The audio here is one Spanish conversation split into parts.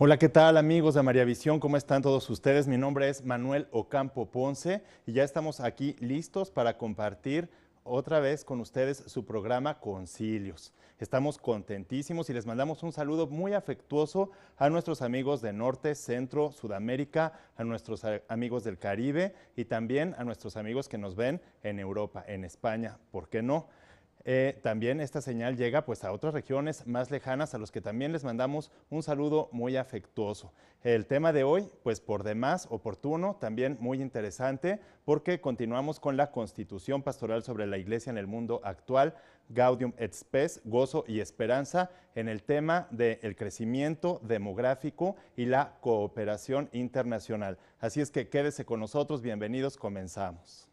Hola, ¿qué tal amigos de María Visión? ¿Cómo están todos ustedes? Mi nombre es Manuel Ocampo Ponce y ya estamos aquí listos para compartir otra vez con ustedes su programa Concilios. Estamos contentísimos y les mandamos un saludo muy afectuoso a nuestros amigos de Norte, Centro, Sudamérica, a nuestros amigos del Caribe y también a nuestros amigos que nos ven en Europa, en España, ¿por qué no? También esta señal llega pues a otras regiones más lejanas a los que también les mandamos un saludo muy afectuoso. El tema de hoy pues por demás oportuno, también muy interesante porque continuamos con la Constitución Pastoral sobre la Iglesia en el mundo actual, Gaudium et Spes, gozo y esperanza, en el tema del crecimiento demográfico y la cooperación internacional. Así es que quédese con nosotros, bienvenidos, comenzamos.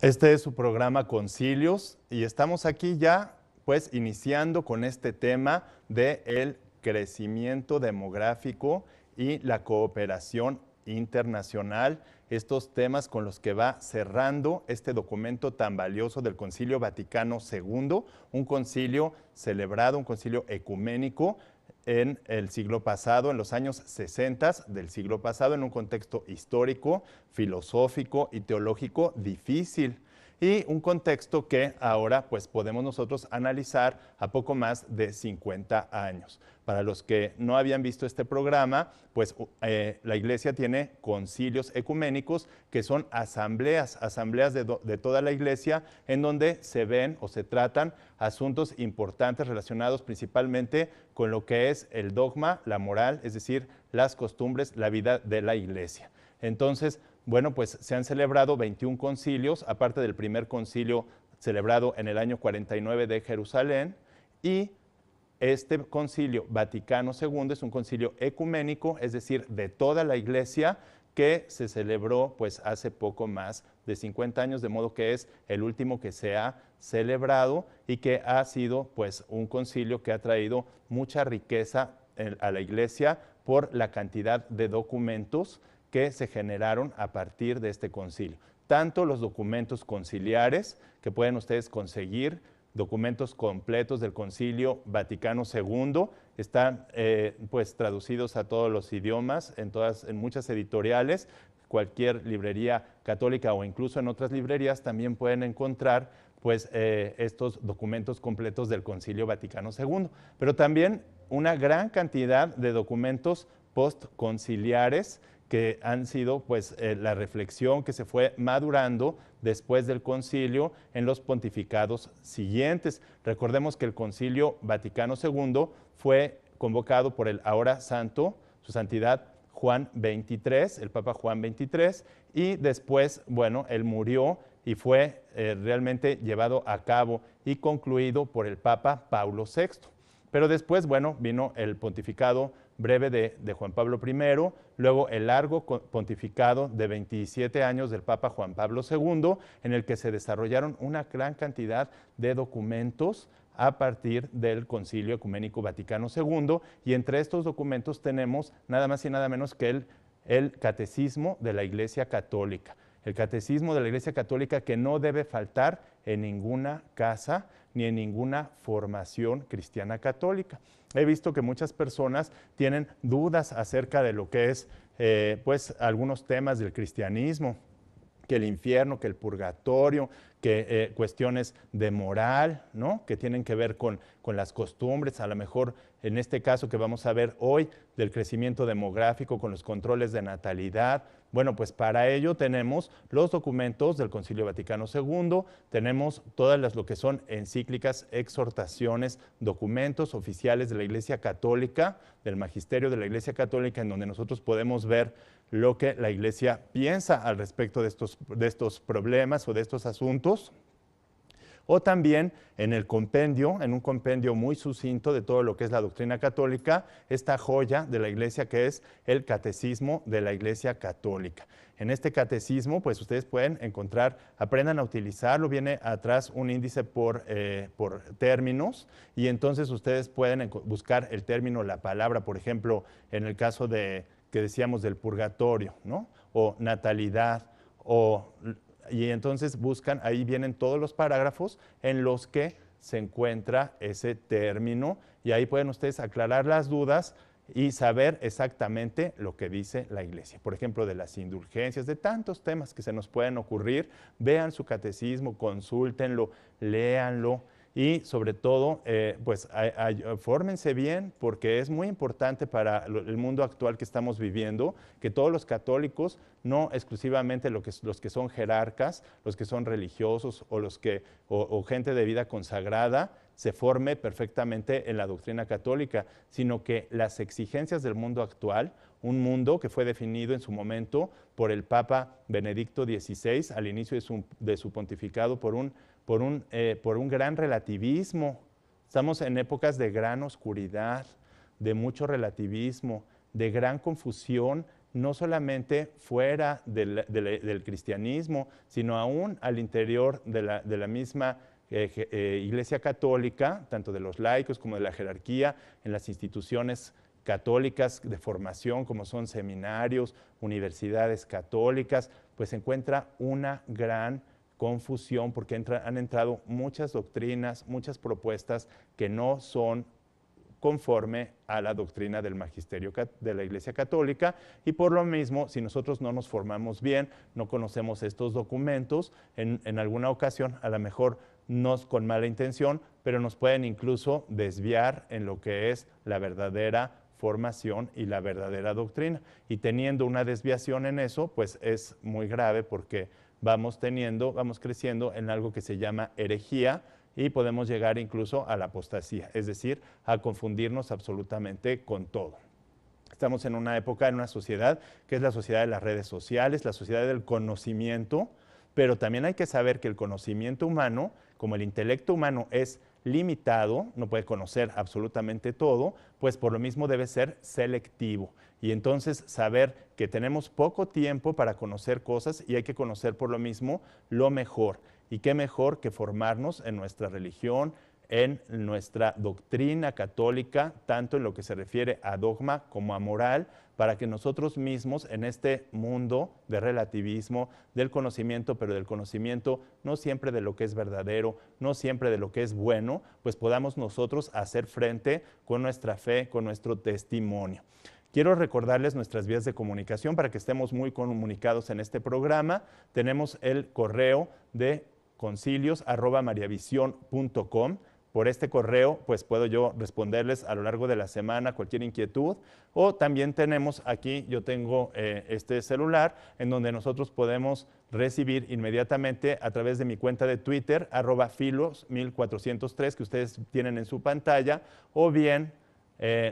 Este es su programa Concilios y estamos aquí ya pues iniciando con este tema del crecimiento demográfico y la cooperación internacional, estos temas con los que va cerrando este documento tan valioso del Concilio Vaticano II, un concilio celebrado, un concilio ecuménico en el siglo pasado, en los años 60 del siglo pasado, en un contexto histórico, filosófico y teológico difícil. Y un contexto que ahora pues podemos nosotros analizar a poco más de 50 años. Para los que no habían visto este programa, pues la Iglesia tiene concilios ecuménicos que son asambleas de toda la Iglesia en donde se ven o se tratan asuntos importantes relacionados principalmente con lo que es el dogma, la moral, es decir, las costumbres, la vida de la Iglesia. Entonces, bueno, pues se han celebrado 21 concilios, aparte del primer concilio celebrado en el año 49 de Jerusalén, y este concilio Vaticano II es un concilio ecuménico, es decir, de toda la Iglesia, que se celebró pues hace poco más de 50 años, de modo que es el último que se ha celebrado y que ha sido pues un concilio que ha traído mucha riqueza a la Iglesia por la cantidad de documentos que se generaron a partir de este concilio. Tanto los documentos conciliares que pueden ustedes conseguir, documentos completos del Concilio Vaticano II, están pues traducidos a todos los idiomas, en muchas editoriales, cualquier librería católica o incluso en otras librerías también pueden encontrar pues estos documentos completos del Concilio Vaticano II, pero también una gran cantidad de documentos postconciliares que han sido pues la reflexión que se fue madurando después del concilio en los pontificados siguientes. Recordemos que el Concilio Vaticano II fue convocado por el ahora santo, su santidad Juan XXIII, el Papa Juan XXIII, y después, bueno, él murió y fue realmente llevado a cabo y concluido por el Papa Paulo VI. Pero después, bueno, vino el pontificado breve de Juan Pablo I, luego el largo pontificado de 27 años del Papa Juan Pablo II, en el que se desarrollaron una gran cantidad de documentos a partir del Concilio Ecuménico Vaticano II, y entre estos documentos tenemos nada más y nada menos que el Catecismo de la Iglesia Católica. El Catecismo de la Iglesia Católica que no debe faltar en ninguna casa ni en ninguna formación cristiana católica. He visto que muchas personas tienen dudas acerca de lo que es pues algunos temas del cristianismo, que el infierno, que el purgatorio, que cuestiones de moral, ¿no? Que tienen que ver con las costumbres, a lo mejor en este caso que vamos a ver hoy, del crecimiento demográfico con los controles de natalidad. Bueno, pues para ello tenemos los documentos del Concilio Vaticano II, tenemos todas lo que son encíclicas, exhortaciones, documentos oficiales de la Iglesia Católica, del magisterio de la Iglesia Católica, en donde nosotros podemos ver lo que la Iglesia piensa al respecto de estos problemas o de estos asuntos. O también en el compendio, en un compendio muy sucinto de todo lo que es la doctrina católica, esta joya de la Iglesia que es el Catecismo de la Iglesia Católica. En este catecismo, pues ustedes pueden encontrar, aprendan a utilizarlo, viene atrás un índice por términos y entonces ustedes pueden buscar el término, la palabra, por ejemplo, en el caso de que decíamos del purgatorio, ¿no? O natalidad, y entonces buscan, ahí vienen todos los parágrafos en los que se encuentra ese término y ahí pueden ustedes aclarar las dudas y saber exactamente lo que dice la Iglesia. Por ejemplo, de las indulgencias, de tantos temas que se nos pueden ocurrir, vean su catecismo, consúltenlo, léanlo y sobre todo, pues fórmense bien porque es muy importante para el mundo actual que estamos viviendo que todos los católicos, no exclusivamente los que son jerarcas, los que son religiosos o gente de vida consagrada, se forme perfectamente en la doctrina católica, sino que las exigencias del mundo actual, un mundo que fue definido en su momento por el Papa Benedicto XVI al inicio de su pontificado por un gran relativismo. Estamos en épocas de gran oscuridad, de mucho relativismo, de gran confusión, no solamente fuera del cristianismo, sino aún al interior de la misma Iglesia Católica, tanto de los laicos como de la jerarquía, en las instituciones católicas de formación, como son seminarios, universidades católicas, pues se encuentra una gran confusión porque han entrado muchas doctrinas, muchas propuestas que no son conforme a la doctrina del magisterio de la Iglesia Católica y por lo mismo, si nosotros no nos formamos bien, no conocemos estos documentos, en alguna ocasión, a lo mejor no con mala intención, pero nos pueden incluso desviar en lo que es la verdadera formación y la verdadera doctrina. Y teniendo una desviación en eso, pues es muy grave porque vamos creciendo en algo que se llama herejía y podemos llegar incluso a la apostasía, es decir, a confundirnos absolutamente con todo. Estamos en una época, en una sociedad que es la sociedad de las redes sociales, la sociedad del conocimiento, pero también hay que saber que el conocimiento humano, como el intelecto humano es limitado, no puede conocer absolutamente todo, pues por lo mismo debe ser selectivo. Y entonces saber que tenemos poco tiempo para conocer cosas y hay que conocer por lo mismo lo mejor. Y qué mejor que formarnos en nuestra religión, en nuestra doctrina católica, tanto en lo que se refiere a dogma como a moral, para que nosotros mismos en este mundo de relativismo, del conocimiento, pero del conocimiento no siempre de lo que es verdadero, no siempre de lo que es bueno, pues podamos nosotros hacer frente con nuestra fe, con nuestro testimonio. Quiero recordarles nuestras vías de comunicación para que estemos muy comunicados en este programa. Tenemos el correo de concilios@mariavision.com. Por este correo, pues puedo yo responderles a lo largo de la semana cualquier inquietud. O también tenemos aquí, yo tengo este celular, en donde nosotros podemos recibir inmediatamente a través de mi cuenta de Twitter, @filos1403, que ustedes tienen en su pantalla, o bien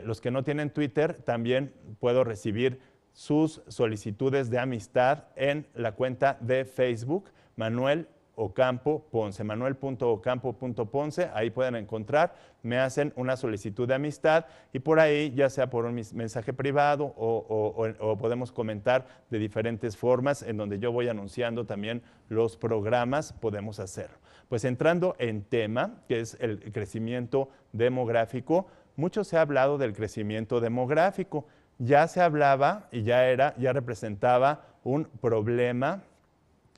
los que no tienen Twitter, también puedo recibir sus solicitudes de amistad en la cuenta de Facebook, Manuel Ocampo Ponce, manuel.ocampo.ponce, ahí pueden encontrar, me hacen una solicitud de amistad y por ahí, ya sea por un mensaje privado o podemos comentar de diferentes formas en donde yo voy anunciando también los programas, podemos hacerlo. Pues entrando en tema, que es el crecimiento demográfico, mucho se ha hablado del crecimiento demográfico, ya se hablaba y ya representaba un problema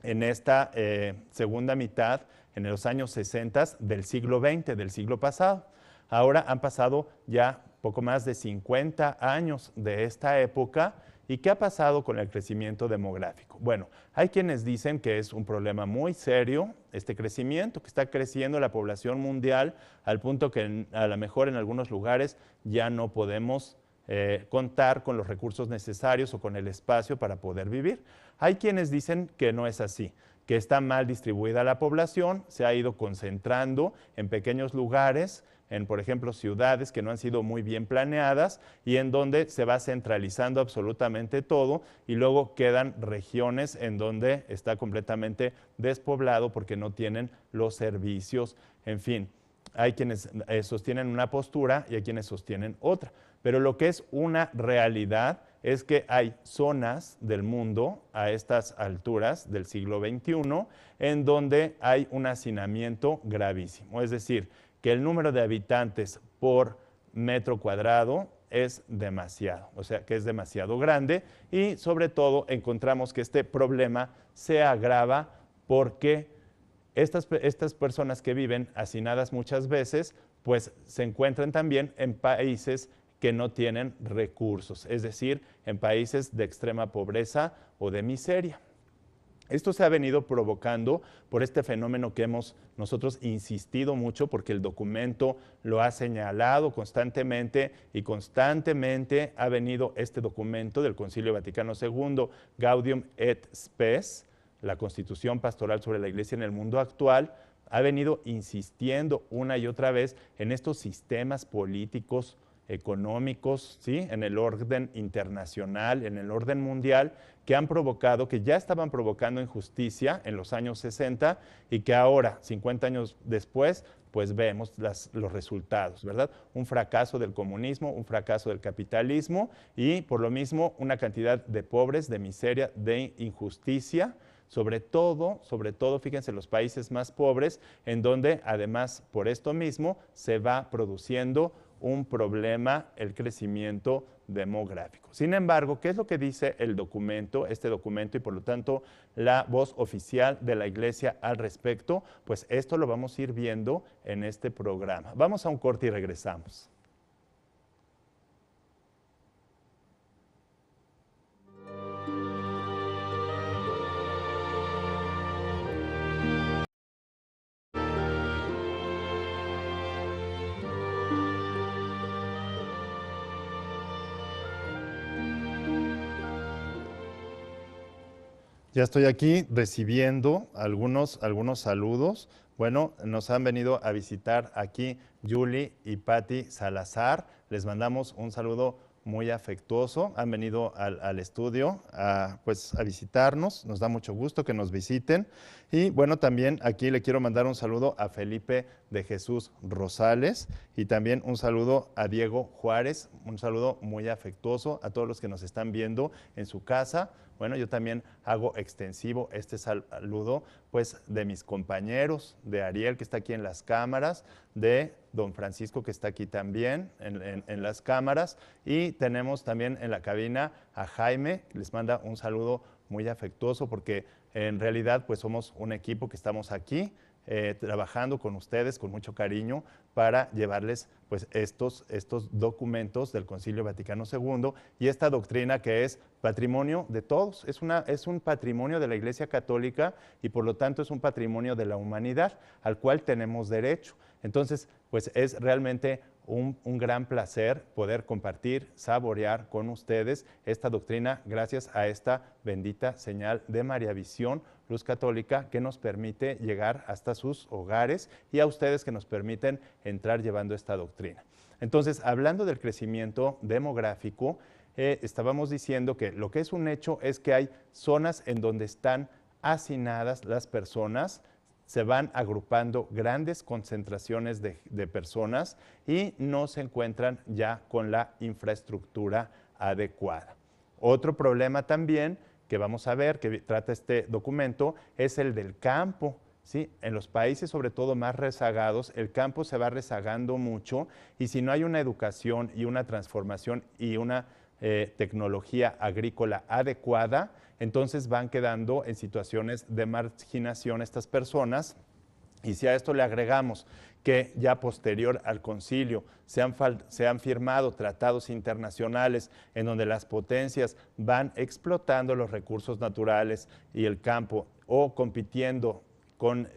en esta segunda mitad, en los años 60 del siglo XX, del siglo pasado. Ahora han pasado ya poco más de 50 años de esta época. ¿Y qué ha pasado con el crecimiento demográfico? Bueno, hay quienes dicen que es un problema muy serio este crecimiento, que está creciendo la población mundial al punto que a lo mejor en algunos lugares ya no podemos contar con los recursos necesarios o con el espacio para poder vivir. Hay quienes dicen que no es así, que está mal distribuida la población, se ha ido concentrando en pequeños lugares, en, por ejemplo, ciudades que no han sido muy bien planeadas y en donde se va centralizando absolutamente todo y luego quedan regiones en donde está completamente despoblado porque no tienen los servicios, en fin. Hay quienes sostienen una postura y hay quienes sostienen otra. Pero lo que es una realidad es que hay zonas del mundo a estas alturas del siglo XXI en donde hay un hacinamiento gravísimo. Es decir, que el número de habitantes por metro cuadrado es demasiado, o sea, que es demasiado grande y sobre todo encontramos que este problema se agrava porque estas personas que viven hacinadas muchas veces, pues se encuentran también en países que no tienen recursos, es decir, en países de extrema pobreza o de miseria. Esto se ha venido provocando por este fenómeno que hemos nosotros insistido mucho, porque el documento lo ha señalado constantemente y constantemente ha venido este documento del Concilio Vaticano II, Gaudium et Spes, la Constitución Pastoral sobre la Iglesia en el mundo actual, ha venido insistiendo una y otra vez en estos sistemas políticos, económicos, ¿sí? En el orden internacional, en el orden mundial, que han provocado, que ya estaban provocando injusticia en los años 60 y que ahora, 50 años después, pues vemos los resultados, ¿verdad? Un fracaso del comunismo, un fracaso del capitalismo y por lo mismo una cantidad de pobres, de miseria, de injusticia, sobre todo, fíjense, los países más pobres, en donde además por esto mismo se va produciendo un problema, el crecimiento demográfico. Sin embargo, ¿qué es lo que dice el documento, este documento y por lo tanto la voz oficial de la Iglesia al respecto? Pues esto lo vamos a ir viendo en este programa. Vamos a un corte y regresamos. Ya estoy aquí recibiendo algunos saludos. Bueno, nos han venido a visitar aquí Julie y Patti Salazar. Les mandamos un saludo muy afectuoso. Han venido al estudio a visitarnos. Nos da mucho gusto que nos visiten. Y bueno, también aquí le quiero mandar un saludo a Felipe de Jesús Rosales y también un saludo a Diego Juárez. Un saludo muy afectuoso a todos los que nos están viendo en su casa. Bueno, yo también hago extensivo este saludo pues de mis compañeros, de Ariel que está aquí en las cámaras, de don Francisco que está aquí también en las cámaras y tenemos también en la cabina a Jaime, que les manda un saludo muy afectuoso porque en realidad pues somos un equipo que estamos aquí trabajando con ustedes con mucho cariño para llevarles pues estos documentos del Concilio Vaticano II y esta doctrina que es patrimonio de todos, es un patrimonio de la Iglesia Católica y por lo tanto es un patrimonio de la humanidad al cual tenemos derecho. Entonces, pues es realmente un gran placer poder compartir, saborear con ustedes esta doctrina gracias a esta bendita señal de Mariavisión, Luz Católica, que nos permite llegar hasta sus hogares y a ustedes que nos permiten entrar llevando esta doctrina. Entonces, hablando del crecimiento demográfico, estábamos diciendo que lo que es un hecho es que hay zonas en donde están hacinadas las personas, se van agrupando grandes concentraciones de personas y no se encuentran ya con la infraestructura adecuada. Otro problema también que vamos a ver, que trata este documento, es el del campo. ¿Sí? En los países, sobre todo más rezagados, el campo se va rezagando mucho y si no hay una educación y una transformación y una tecnología agrícola adecuada, entonces van quedando en situaciones de marginación estas personas. Y si a esto le agregamos que ya posterior al concilio se han firmado tratados internacionales en donde las potencias van explotando los recursos naturales y el campo o compitiendo con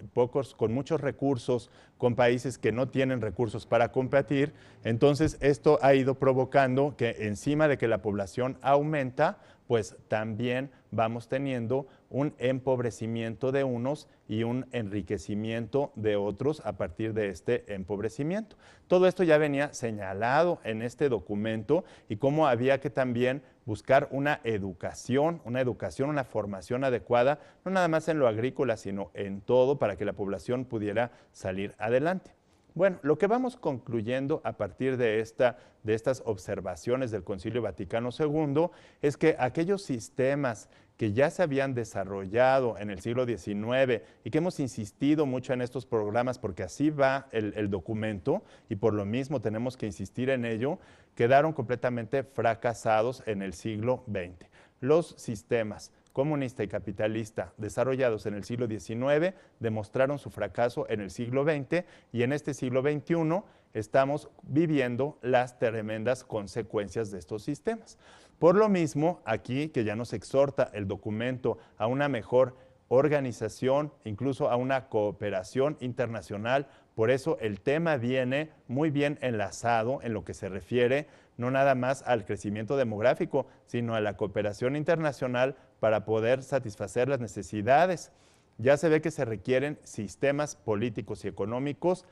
muchos recursos, con países que no tienen recursos para competir, entonces esto ha ido provocando que encima de que la población aumenta, pues también vamos teniendo un empobrecimiento de unos y un enriquecimiento de otros a partir de este empobrecimiento. Todo esto ya venía señalado en este documento y cómo había que también buscar una educación, una formación adecuada, no nada más en lo agrícola, sino en todo para que la población pudiera salir adelante. Bueno, lo que vamos concluyendo a partir de estas observaciones del Concilio Vaticano II es que aquellos sistemas que ya se habían desarrollado en el siglo XIX y que hemos insistido mucho en estos programas porque así va el documento y por lo mismo tenemos que insistir en ello, quedaron completamente fracasados en el siglo XX. Los sistemas comunista y capitalista desarrollados en el siglo XIX demostraron su fracaso en el siglo XX y en este siglo XXI estamos viviendo las tremendas consecuencias de estos sistemas. Por lo mismo, aquí que ya nos exhorta el documento a una mejor organización, incluso a una cooperación internacional, por eso el tema viene muy bien enlazado en lo que se refiere no nada más al crecimiento demográfico, sino a la cooperación internacional para poder satisfacer las necesidades. Ya se ve que se requieren sistemas políticos y económicos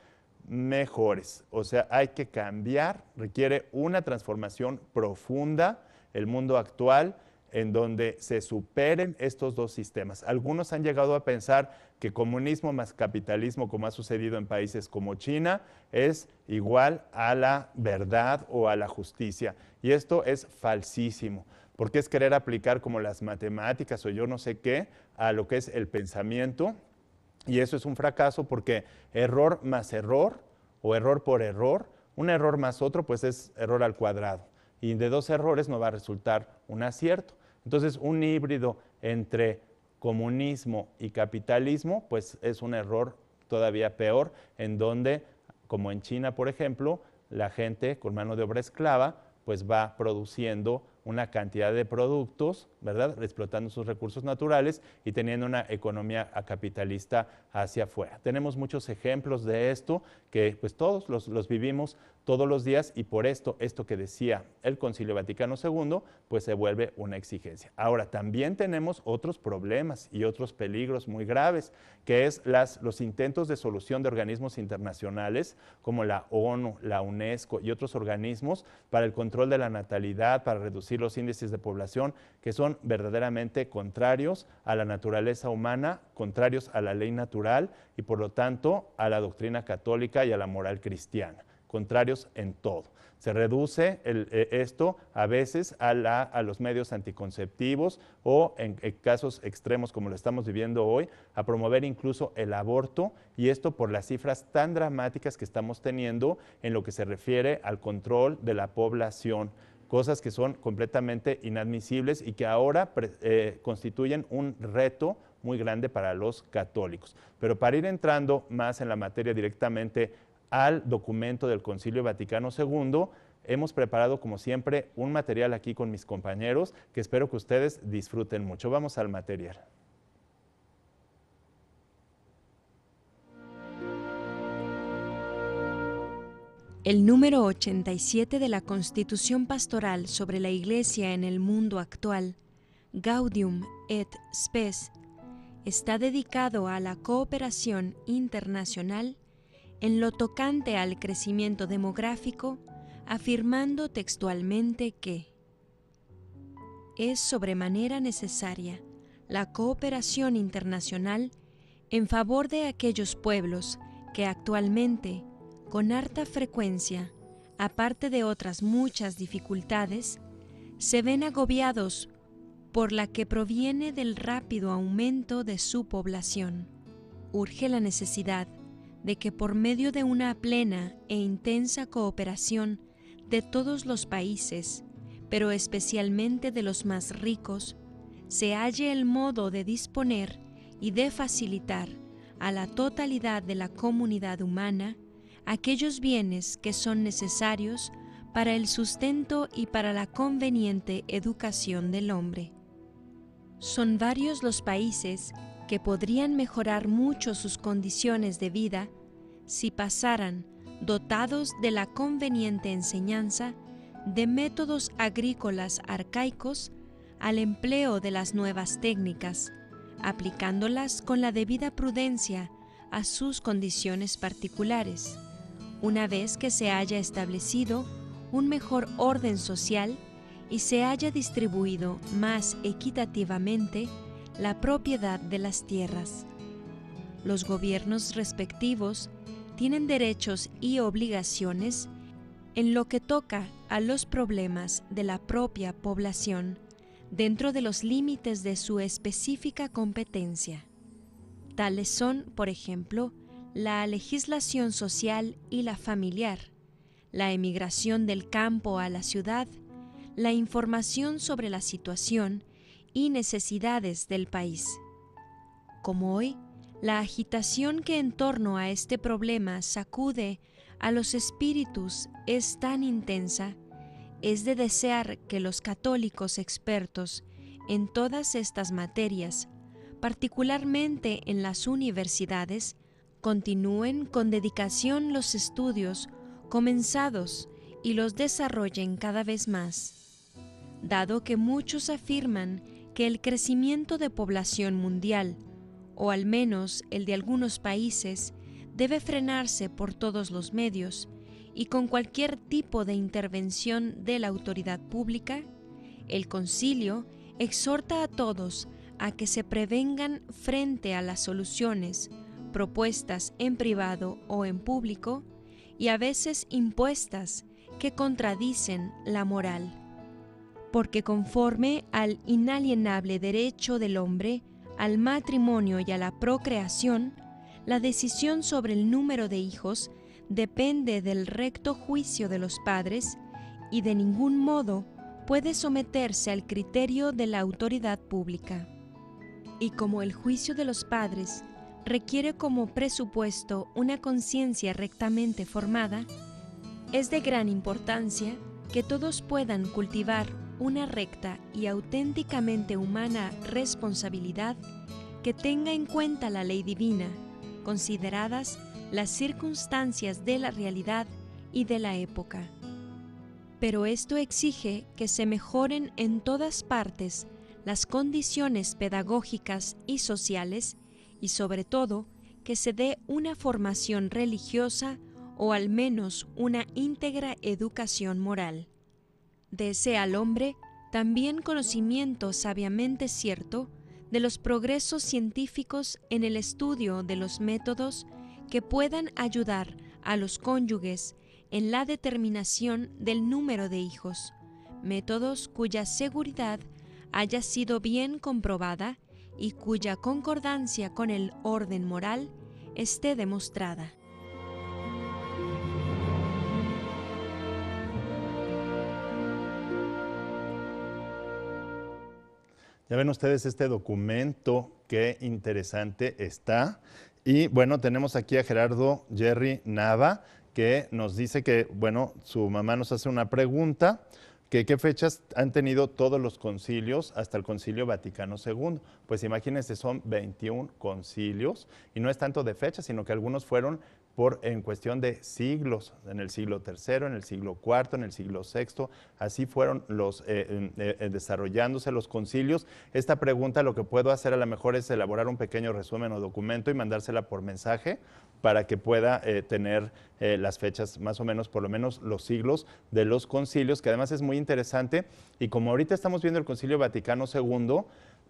mejores, o sea, hay que cambiar, requiere una transformación profunda el mundo actual en donde se superen estos dos sistemas. Algunos han llegado a pensar que comunismo más capitalismo, como ha sucedido en países como China, es igual a la verdad o a la justicia. Y esto es falsísimo, porque es querer aplicar como las matemáticas o yo no sé qué a lo que es el pensamiento. Y eso es un fracaso porque error más error o error por error, un error más otro, pues es error al cuadrado. Y de dos errores no va a resultar un acierto. Entonces, un híbrido entre comunismo y capitalismo, pues es un error todavía peor, en donde, como en China, por ejemplo, la gente con mano de obra esclava, pues va produciendo una cantidad de productos, ¿verdad? Explotando sus recursos naturales y teniendo una economía capitalista hacia afuera. Tenemos muchos ejemplos de esto que pues todos los vivimos todos los días y por esto que decía el Concilio Vaticano II, pues se vuelve una exigencia. Ahora, también tenemos otros problemas y otros peligros muy graves, que es los intentos de solución de organismos internacionales como la ONU, la UNESCO y otros organismos para el control de la natalidad, para reducir los índices de población, que son verdaderamente contrarios a la naturaleza humana, contrarios a la ley natural y por lo tanto a la doctrina católica y a la moral cristiana, contrarios en todo. Se reduce esto a veces a los medios anticonceptivos o en casos extremos como lo estamos viviendo hoy, a promover incluso el aborto y esto por las cifras tan dramáticas que estamos teniendo en lo que se refiere al control de la población. Cosas que son completamente inadmisibles y que ahora constituyen un reto muy grande para los católicos. Pero para ir entrando más en la materia directamente al documento del Concilio Vaticano II, hemos preparado como siempre un material aquí con mis compañeros que espero que ustedes disfruten mucho. Vamos al material. El número 87 de la Constitución Pastoral sobre la Iglesia en el mundo actual, Gaudium et Spes, está dedicado a la cooperación internacional en lo tocante al crecimiento demográfico, afirmando textualmente que es sobremanera necesaria la cooperación internacional en favor de aquellos pueblos que actualmente, con harta frecuencia, aparte de otras muchas dificultades, se ven agobiados por la que proviene del rápido aumento de su población. Urge la necesidad de que por medio de una plena e intensa cooperación de todos los países, pero especialmente de los más ricos, se halle el modo de disponer y de facilitar a la totalidad de la comunidad humana aquellos bienes que son necesarios para el sustento y para la conveniente educación del hombre. Son varios los países que podrían mejorar mucho sus condiciones de vida si pasaran, dotados de la conveniente enseñanza, de métodos agrícolas arcaicos al empleo de las nuevas técnicas, aplicándolas con la debida prudencia a sus condiciones particulares, una vez que se haya establecido un mejor orden social y se haya distribuido más equitativamente la propiedad de las tierras. Los gobiernos respectivos tienen derechos y obligaciones en lo que toca a los problemas de la propia población, dentro de los límites de su específica competencia. Tales son, por ejemplo, la legislación social y la familiar, la emigración del campo a la ciudad, la información sobre la situación y necesidades del país. Como hoy, la agitación que en torno a este problema sacude a los espíritus es tan intensa, es de desear que los católicos expertos en todas estas materias, particularmente en las universidades, continúen con dedicación los estudios comenzados y los desarrollen cada vez más, dado que muchos afirman que el crecimiento de población mundial, o al menos el de algunos países, debe frenarse por todos los medios y con cualquier tipo de intervención de la autoridad pública. El concilio exhorta a todos a que se prevengan frente a las soluciones propuestas en privado o en público y a veces impuestas que contradicen la moral, porque conforme al inalienable derecho del hombre al matrimonio y a la procreación, la decisión sobre el número de hijos depende del recto juicio de los padres y de ningún modo puede someterse al criterio de la autoridad pública. Y como el juicio de los padres requiere como presupuesto una conciencia rectamente formada, es de gran importancia que todos puedan cultivar una recta y auténticamente humana responsabilidad que tenga en cuenta la ley divina, consideradas las circunstancias de la realidad y de la época. Pero esto exige que se mejoren en todas partes las condiciones pedagógicas y sociales y sobre todo que se dé una formación religiosa o al menos una íntegra educación moral. Dese al hombre también conocimiento sabiamente cierto de los progresos científicos en el estudio de los métodos que puedan ayudar a los cónyuges en la determinación del número de hijos, métodos cuya seguridad haya sido bien comprobada y cuya concordancia con el orden moral esté demostrada. Ya ven ustedes este documento, qué interesante está. Y bueno, tenemos aquí a Gerardo Jerry Nava, que nos dice que, bueno, su mamá nos hace una pregunta, que qué fechas han tenido todos los concilios hasta el Concilio Vaticano II. Pues imagínense, son 21 concilios, y no es tanto de fechas, sino que algunos fueron en cuestión de siglos, en el siglo III, en el siglo IV, en el siglo VI, así fueron desarrollándose los concilios. Esta pregunta lo que puedo hacer a lo mejor es elaborar un pequeño resumen o documento y mandársela por mensaje para que pueda tener las fechas más o menos, por lo menos los siglos de los concilios, que además es muy interesante. Y como ahorita estamos viendo el Concilio Vaticano II,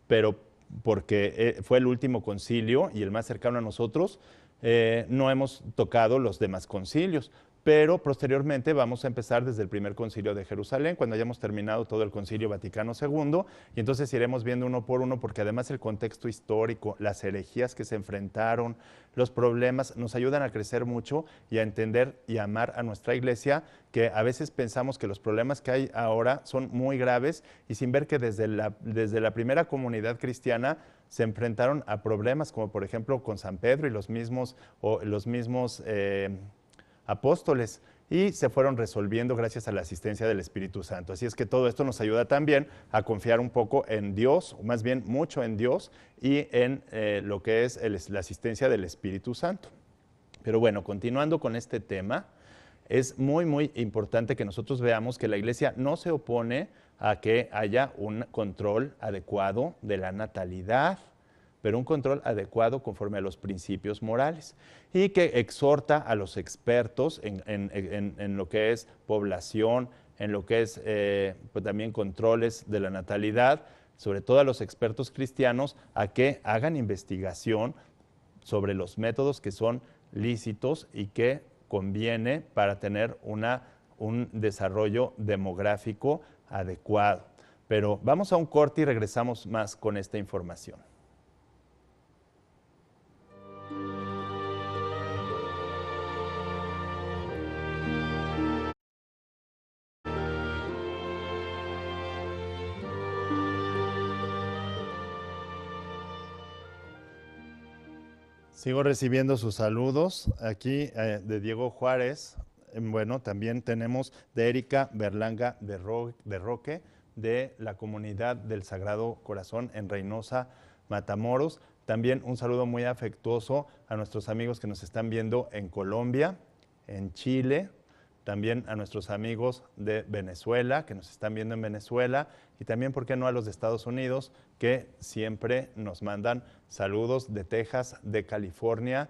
pero porque fue el último concilio y el más cercano a nosotros, no hemos tocado los demás concilios, pero posteriormente vamos a empezar desde el primer concilio de Jerusalén, cuando hayamos terminado todo el Concilio Vaticano II, y entonces iremos viendo uno por uno, porque además el contexto histórico, las herejías que se enfrentaron, los problemas, nos ayudan a crecer mucho y a entender y amar a nuestra iglesia, que a veces pensamos que los problemas que hay ahora son muy graves, y sin ver que desde la primera comunidad cristiana se enfrentaron a problemas como por ejemplo con San Pedro y los mismos apóstoles, y se fueron resolviendo gracias a la asistencia del Espíritu Santo. Así es que todo esto nos ayuda también a confiar un poco en Dios, o más bien mucho en Dios y en lo que es la asistencia del Espíritu Santo. Pero bueno, continuando con este tema, es muy, muy importante que nosotros veamos que la Iglesia no se opone a que haya un control adecuado de la natalidad, pero un control adecuado conforme a los principios morales, y que exhorta a los expertos en lo que es población, en lo que es pues también controles de la natalidad, sobre todo a los expertos cristianos, a que hagan investigación sobre los métodos que son lícitos y que conviene para tener un desarrollo demográfico adecuado. Pero vamos a un corte y regresamos más con esta información. Sigo recibiendo sus saludos aquí de Diego Juárez. Bueno, también tenemos de Erika Berlanga de Roque, de la comunidad del Sagrado Corazón en Reynosa, Matamoros. También un saludo muy afectuoso a nuestros amigos que nos están viendo en Colombia, en Chile, también a nuestros amigos de Venezuela, que nos están viendo en Venezuela, y también, ¿por qué no?, a los de Estados Unidos, que siempre nos mandan saludos de Texas, de California.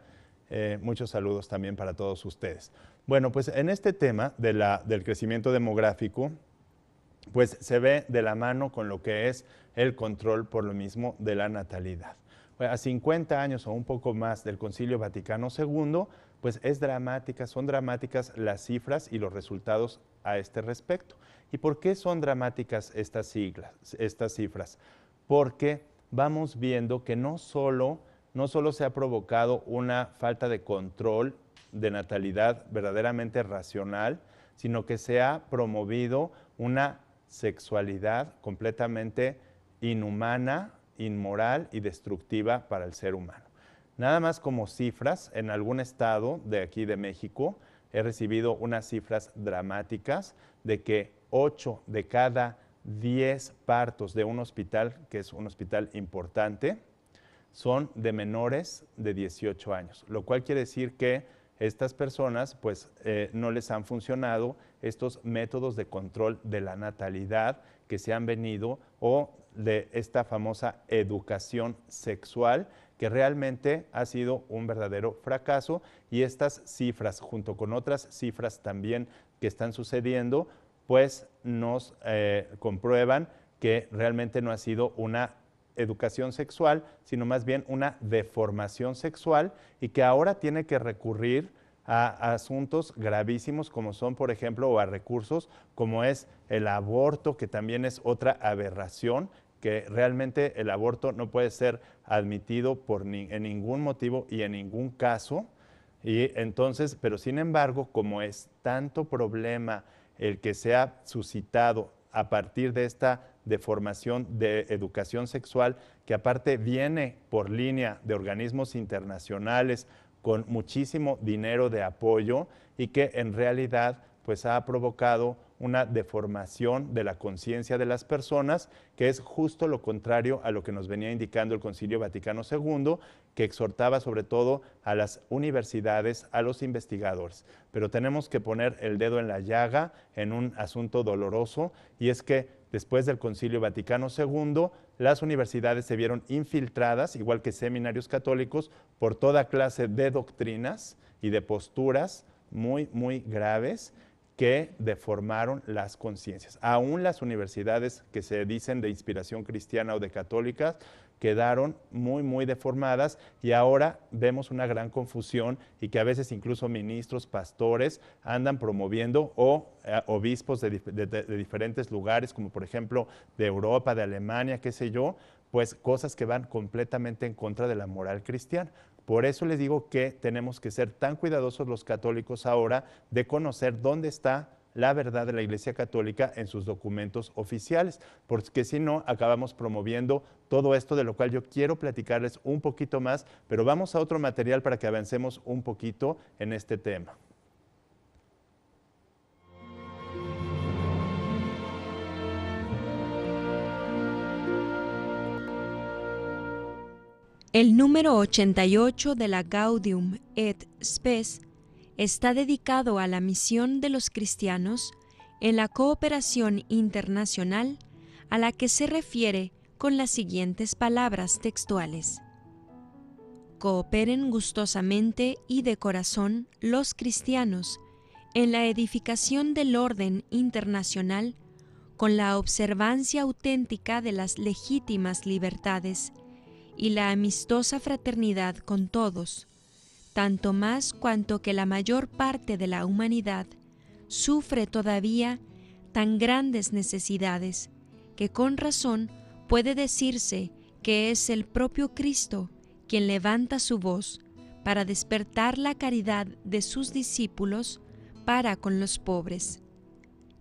Muchos saludos también para todos ustedes. Bueno, pues en este tema del crecimiento demográfico, pues se ve de la mano con lo que es el control por lo mismo de la natalidad. A 50 años o un poco más del Concilio Vaticano II, pues son dramáticas las cifras y los resultados a este respecto. ¿Y por qué son dramáticas estas cifras? Porque vamos viendo que no solo se ha provocado una falta de control de natalidad verdaderamente racional, sino que se ha promovido una sexualidad completamente inhumana, inmoral y destructiva para el ser humano. Nada más como cifras, en algún estado de aquí de México he recibido unas cifras dramáticas de que 8 de cada 10 partos de un hospital, que es un hospital importante, son de menores de 18 años, lo cual quiere decir que estas personas pues no les han funcionado estos métodos de control de la natalidad que se han venido, o de esta famosa educación sexual, que realmente ha sido un verdadero fracaso. Y estas cifras, junto con otras cifras también que están sucediendo, pues nos comprueban que realmente no ha sido una educación sexual, sino más bien una deformación sexual, y que ahora tiene que recurrir a asuntos gravísimos como son, por ejemplo, o a recursos como es el aborto, que también es otra aberración, que realmente el aborto no puede ser admitido en ningún motivo y en ningún caso. Y entonces, pero sin embargo, como es tanto problema el que se ha suscitado a partir de esta deformación de educación sexual, que aparte viene por línea de organismos internacionales con muchísimo dinero de apoyo, y que en realidad pues ha provocado una deformación de la conciencia de las personas, que es justo lo contrario a lo que nos venía indicando el Concilio Vaticano II, que exhortaba sobre todo a las universidades, a los investigadores. Pero tenemos que poner el dedo en la llaga en un asunto doloroso, y es que después del Concilio Vaticano II, las universidades se vieron infiltradas, igual que seminarios católicos, por toda clase de doctrinas y de posturas muy, muy graves, que deformaron las conciencias. Aún las universidades que se dicen de inspiración cristiana o de católicas quedaron muy, muy deformadas, y ahora vemos una gran confusión, y que a veces incluso ministros, pastores andan promoviendo, o obispos de diferentes lugares, como por ejemplo de Europa, de Alemania, qué sé yo, pues cosas que van completamente en contra de la moral cristiana. Por eso les digo que tenemos que ser tan cuidadosos los católicos ahora de conocer dónde está la verdad de la Iglesia Católica en sus documentos oficiales, porque si no, acabamos promoviendo todo esto, de lo cual yo quiero platicarles un poquito más, pero vamos a otro material para que avancemos un poquito en este tema. El número 88 de la Gaudium et Spes está dedicado a la misión de los cristianos en la cooperación internacional, a la que se refiere con las siguientes palabras textuales: cooperen gustosamente y de corazón los cristianos en la edificación del orden internacional con la observancia auténtica de las legítimas libertades y la amistosa fraternidad con todos, tanto más cuanto que la mayor parte de la humanidad sufre todavía tan grandes necesidades que con razón puede decirse que es el propio Cristo quien levanta su voz para despertar la caridad de sus discípulos para con los pobres.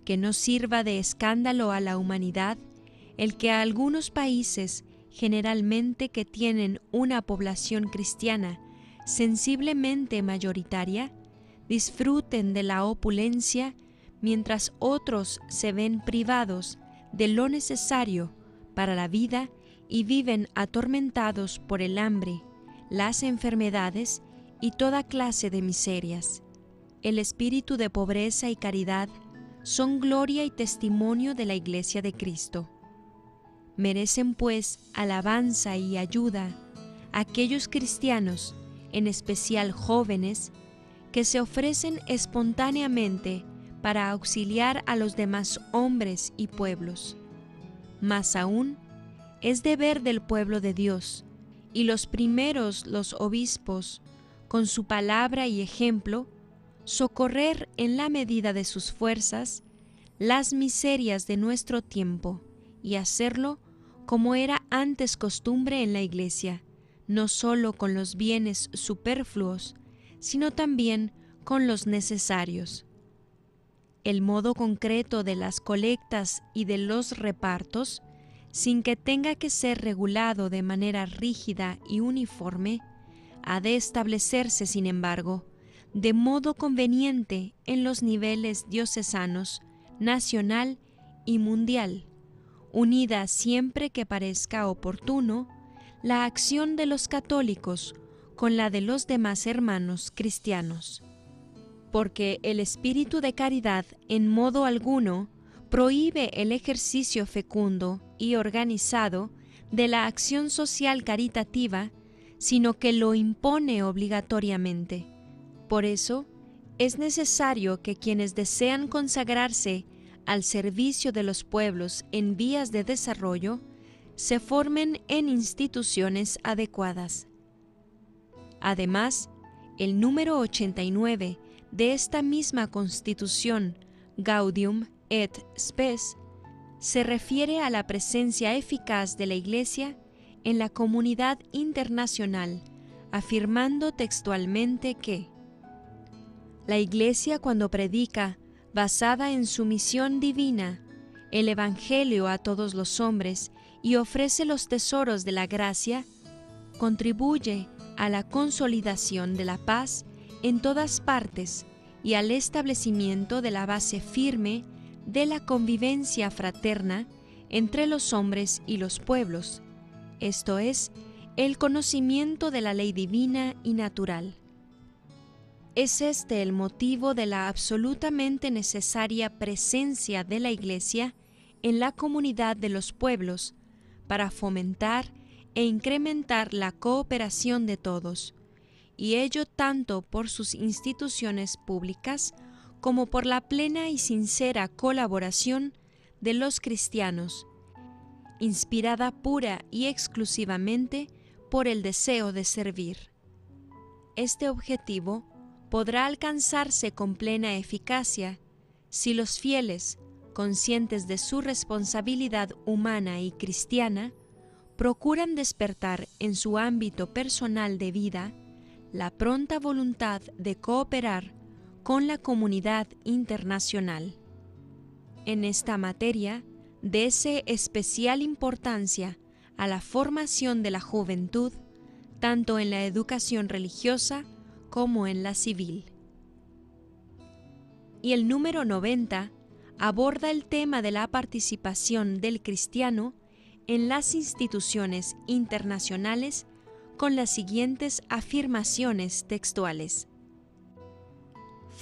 Que no sirva de escándalo a la humanidad el que a algunos países, generalmente que tienen una población cristiana sensiblemente mayoritaria, disfruten de la opulencia mientras otros se ven privados de lo necesario para la vida y viven atormentados por el hambre, las enfermedades y toda clase de miserias. El espíritu de pobreza y caridad son gloria y testimonio de la Iglesia de Cristo. Merecen pues alabanza y ayuda aquellos cristianos, en especial jóvenes, que se ofrecen espontáneamente para auxiliar a los demás hombres y pueblos. Más aún, es deber del pueblo de Dios, y los primeros los obispos, con su palabra y ejemplo, socorrer en la medida de sus fuerzas las miserias de nuestro tiempo y hacerlo como era antes costumbre en la Iglesia, no solo con los bienes superfluos, sino también con los necesarios. El modo concreto de las colectas y de los repartos, sin que tenga que ser regulado de manera rígida y uniforme, ha de establecerse, sin embargo, de modo conveniente en los niveles diocesanos, nacional y mundial, unida siempre que parezca oportuno la acción de los católicos con la de los demás hermanos cristianos. Porque el espíritu de caridad en modo alguno prohíbe el ejercicio fecundo y organizado de la acción social caritativa, sino que lo impone obligatoriamente. Por eso, es necesario que quienes desean consagrarse al servicio de los pueblos en vías de desarrollo, se formen en instituciones adecuadas. Además, el número 89 de esta misma Constitución, Gaudium et Spes, se refiere a la presencia eficaz de la Iglesia en la comunidad internacional, afirmando textualmente que la Iglesia, cuando predica, basada en su misión divina, el Evangelio a todos los hombres y ofrece los tesoros de la gracia, contribuye a la consolidación de la paz en todas partes y al establecimiento de la base firme de la convivencia fraterna entre los hombres y los pueblos, esto es, el conocimiento de la ley divina y natural. Es este el motivo de la absolutamente necesaria presencia de la Iglesia en la comunidad de los pueblos para fomentar e incrementar la cooperación de todos, y ello tanto por sus instituciones públicas como por la plena y sincera colaboración de los cristianos, inspirada pura y exclusivamente por el deseo de servir. Este objetivo podrá alcanzarse con plena eficacia si los fieles, conscientes de su responsabilidad humana y cristiana, procuran despertar en su ámbito personal de vida la pronta voluntad de cooperar con la comunidad internacional. En esta materia, dese especial importancia a la formación de la juventud, tanto en la educación religiosa como en la civil. Y el número 90 aborda el tema de la participación del cristiano en las instituciones internacionales con las siguientes afirmaciones textuales.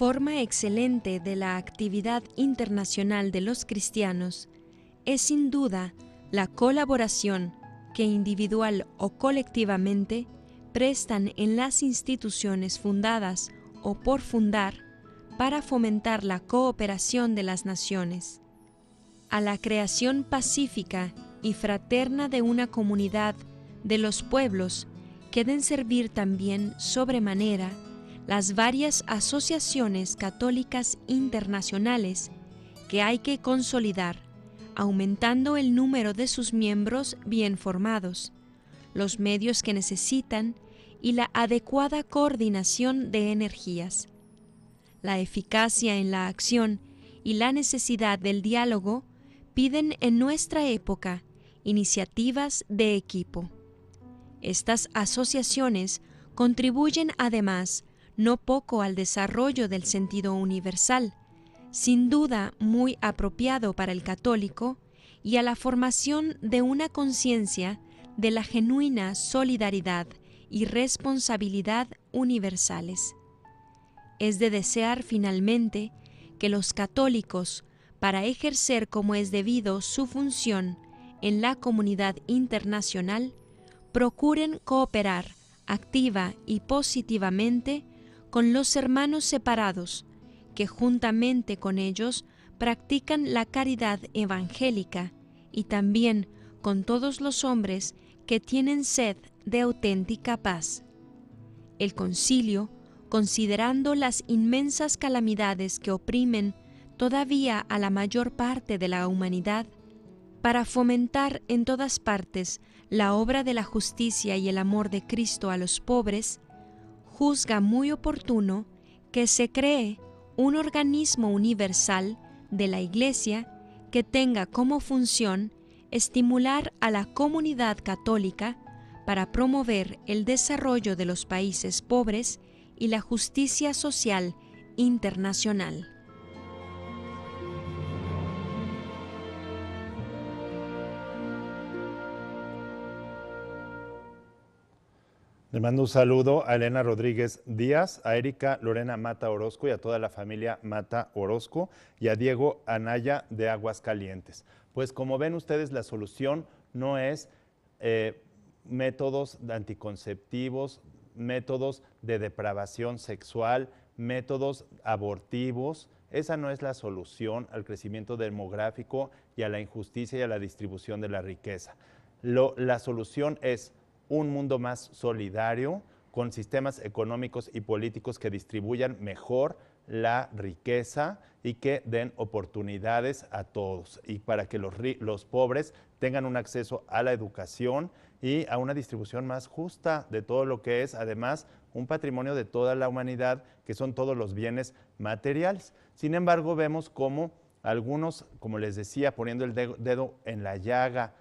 forma excelente de la actividad internacional de los cristianos es sin duda la colaboración que individual o colectivamente prestan en las instituciones fundadas o por fundar para fomentar la cooperación de las naciones. A la creación pacífica y fraterna de una comunidad de los pueblos queden servir también sobremanera las varias asociaciones católicas internacionales que hay que consolidar, aumentando el número de sus miembros bien formados, los medios que necesitan y la adecuada coordinación de energías. La eficacia en la acción y la necesidad del diálogo piden en nuestra época iniciativas de equipo. Estas asociaciones contribuyen además no poco al desarrollo del sentido universal, sin duda muy apropiado para el católico, y a la formación de una conciencia de la genuina solidaridad y responsabilidad universales. Es de desear finalmente que los católicos, para ejercer como es debido su función en la comunidad internacional, procuren cooperar activa y positivamente con los hermanos separados, que juntamente con ellos practican la caridad evangélica, y también con todos los hombres que tienen sed de auténtica paz. El concilio, considerando las inmensas calamidades que oprimen todavía a la mayor parte de la humanidad, para fomentar en todas partes la obra de la justicia y el amor de Cristo a los pobres, juzga muy oportuno que se cree un organismo universal de la Iglesia que tenga como función estimular a la comunidad católica para promover el desarrollo de los países pobres y la justicia social internacional. Le mando un saludo a Elena Rodríguez Díaz, a Erika Lorena Mata Orozco y a toda la familia Mata Orozco, y a Diego Anaya de Aguascalientes. Pues como ven ustedes, la solución no es métodos anticonceptivos, métodos de depravación sexual, métodos abortivos. Esa no es la solución al crecimiento demográfico y a la injusticia y a la distribución de la riqueza. La solución es un mundo más solidario, con sistemas económicos y políticos que distribuyan mejor la riqueza y que den oportunidades a todos, y para que los pobres tengan un acceso a la educación y a una distribución más justa de todo lo que es, además, un patrimonio de toda la humanidad, que son todos los bienes materiales. Sin embargo, vemos cómo algunos, como les decía, poniendo el dedo en la llaga,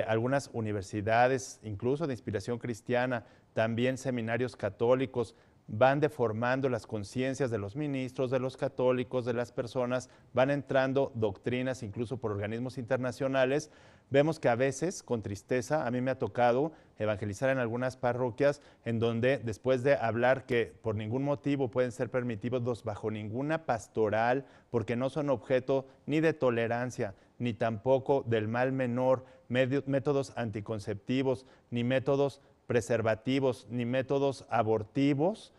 algunas universidades, incluso de inspiración cristiana, también seminarios católicos, van deformando las conciencias de los ministros, de los católicos, de las personas, van entrando doctrinas incluso por organismos internacionales. Vemos que a veces, con tristeza, a mí me ha tocado evangelizar en algunas parroquias en donde, después de hablar que por ningún motivo pueden ser permitidos bajo ninguna pastoral, porque no son objeto ni de tolerancia, ni tampoco del mal menor, métodos anticonceptivos, ni métodos preservativos, ni métodos abortivos,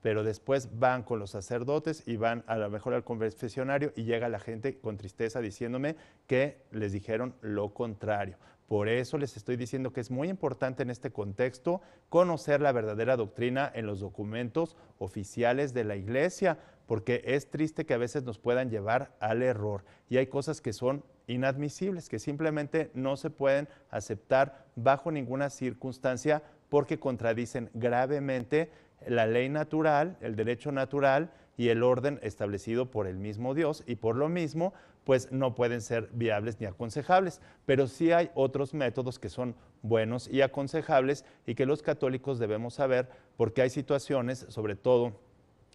pero después van con los sacerdotes y van a lo mejor al confesionario y llega la gente con tristeza diciéndome que les dijeron lo contrario. Por eso les estoy diciendo que es muy importante en este contexto conocer la verdadera doctrina en los documentos oficiales de la Iglesia, porque es triste que a veces nos puedan llevar al error y hay cosas que son inadmisibles, que simplemente no se pueden aceptar bajo ninguna circunstancia porque contradicen gravemente la ley natural, el derecho natural y el orden establecido por el mismo Dios, y por lo mismo, pues no pueden ser viables ni aconsejables. Pero sí hay otros métodos que son buenos y aconsejables y que los católicos debemos saber, porque hay situaciones, sobre todo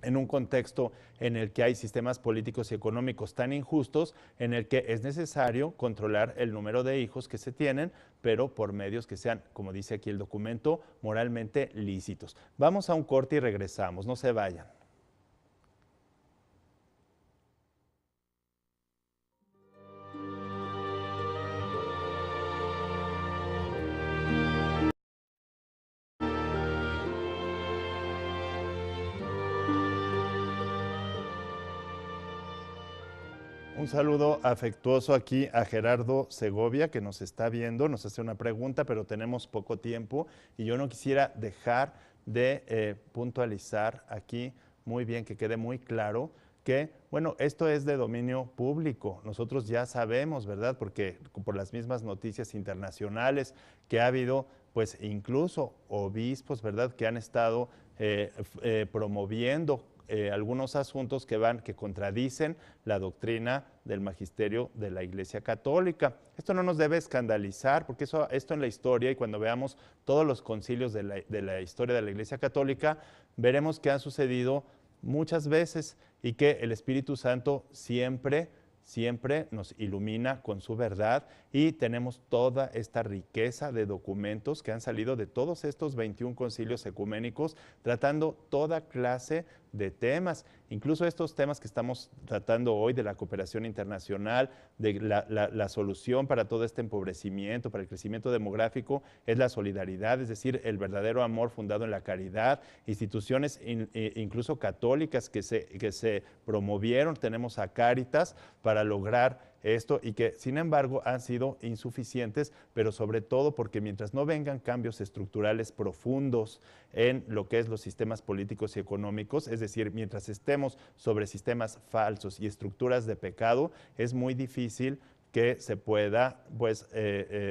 en un contexto en el que hay sistemas políticos y económicos tan injustos, en el que es necesario controlar el número de hijos que se tienen, pero por medios que sean, como dice aquí el documento, moralmente lícitos. Vamos a un corte y regresamos, no se vayan. Un saludo afectuoso aquí a Gerardo Segovia, que nos está viendo, nos hace una pregunta, pero tenemos poco tiempo y yo no quisiera dejar de puntualizar aquí muy bien, que quede muy claro que, bueno, esto es de dominio público. Nosotros ya sabemos, ¿verdad? Porque por las mismas noticias internacionales que ha habido, pues incluso obispos, ¿verdad? Que han estado promoviendo algunos asuntos que contradicen la doctrina del magisterio de la Iglesia Católica. Esto no nos debe escandalizar, porque esto en la historia, y cuando veamos todos los concilios de la historia de la Iglesia Católica, veremos que han sucedido muchas veces y que el Espíritu Santo siempre nos ilumina con su verdad, y tenemos toda esta riqueza de documentos que han salido de todos estos 21 concilios ecuménicos, tratando toda clase de temas, incluso estos temas que estamos tratando hoy de la cooperación internacional, de la solución para todo este empobrecimiento, para el crecimiento demográfico, es la solidaridad, es decir, el verdadero amor fundado en la caridad, instituciones incluso católicas que se promovieron. Tenemos a Cáritas para lograr esto, y que sin embargo han sido insuficientes, pero sobre todo porque mientras no vengan cambios estructurales profundos en lo que es los sistemas políticos y económicos, es decir, mientras estemos sobre sistemas falsos y estructuras de pecado, es muy difícil que se pueda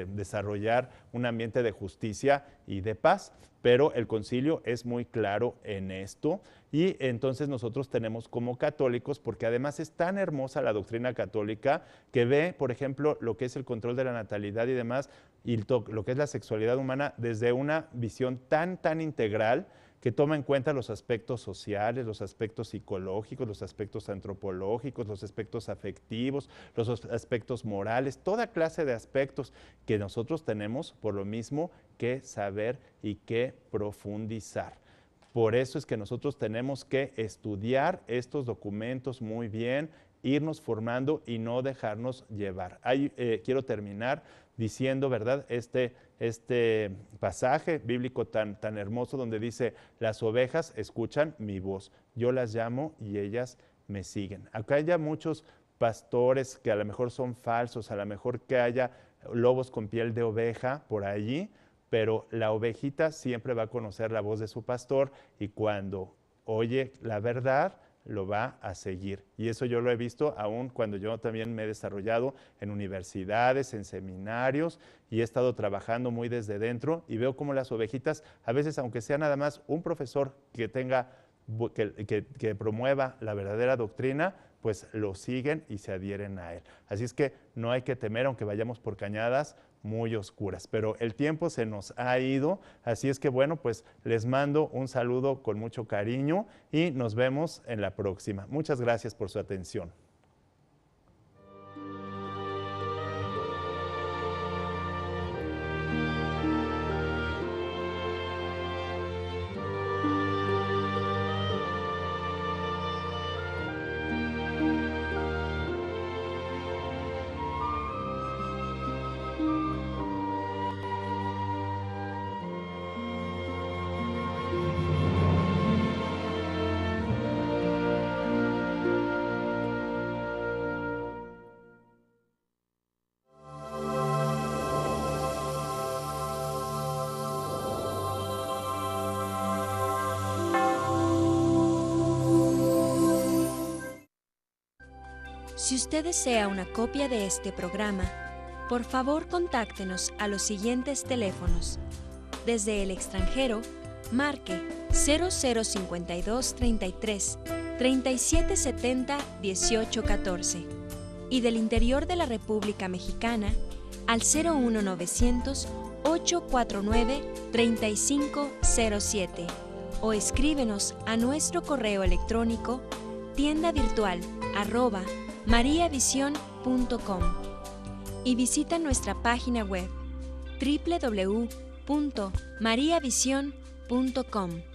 desarrollar un ambiente de justicia y de paz. Pero el concilio es muy claro en esto, y entonces nosotros tenemos como católicos, porque además es tan hermosa la doctrina católica que ve, por ejemplo, lo que es el control de la natalidad y demás, y lo que es la sexualidad humana desde una visión tan integral, que toma en cuenta los aspectos sociales, los aspectos psicológicos, los aspectos antropológicos, los aspectos afectivos, los aspectos morales, toda clase de aspectos que nosotros tenemos por lo mismo que saber y que profundizar. Por eso es que nosotros tenemos que estudiar estos documentos muy bien, irnos formando y no dejarnos llevar. Quiero terminar diciendo, ¿verdad?, este pasaje bíblico tan hermoso donde dice: las ovejas escuchan mi voz, yo las llamo y ellas me siguen. Acá haya muchos pastores que a lo mejor son falsos, a lo mejor que haya lobos con piel de oveja por allí, pero la ovejita siempre va a conocer la voz de su pastor, y cuando oye la verdad, lo va a seguir. Y eso yo lo he visto aún cuando yo también me he desarrollado en universidades, en seminarios, y he estado trabajando muy desde dentro, y veo como las ovejitas, a veces aunque sea nada más un profesor que promueva la verdadera doctrina, pues lo siguen y se adhieren a él. Así es que no hay que temer, aunque vayamos por cañadas muy oscuras, pero el tiempo se nos ha ido, así es que bueno, pues les mando un saludo con mucho cariño y nos vemos en la próxima. Muchas gracias por su atención. Si usted desea una copia de este programa, por favor contáctenos a los siguientes teléfonos. Desde el extranjero, marque 0052 33 3770 1814 y del interior de la República Mexicana al 01900 849 3507 o escríbenos a nuestro correo electrónico tiendavirtual@mariavision.com y visita nuestra página web www.mariavision.com.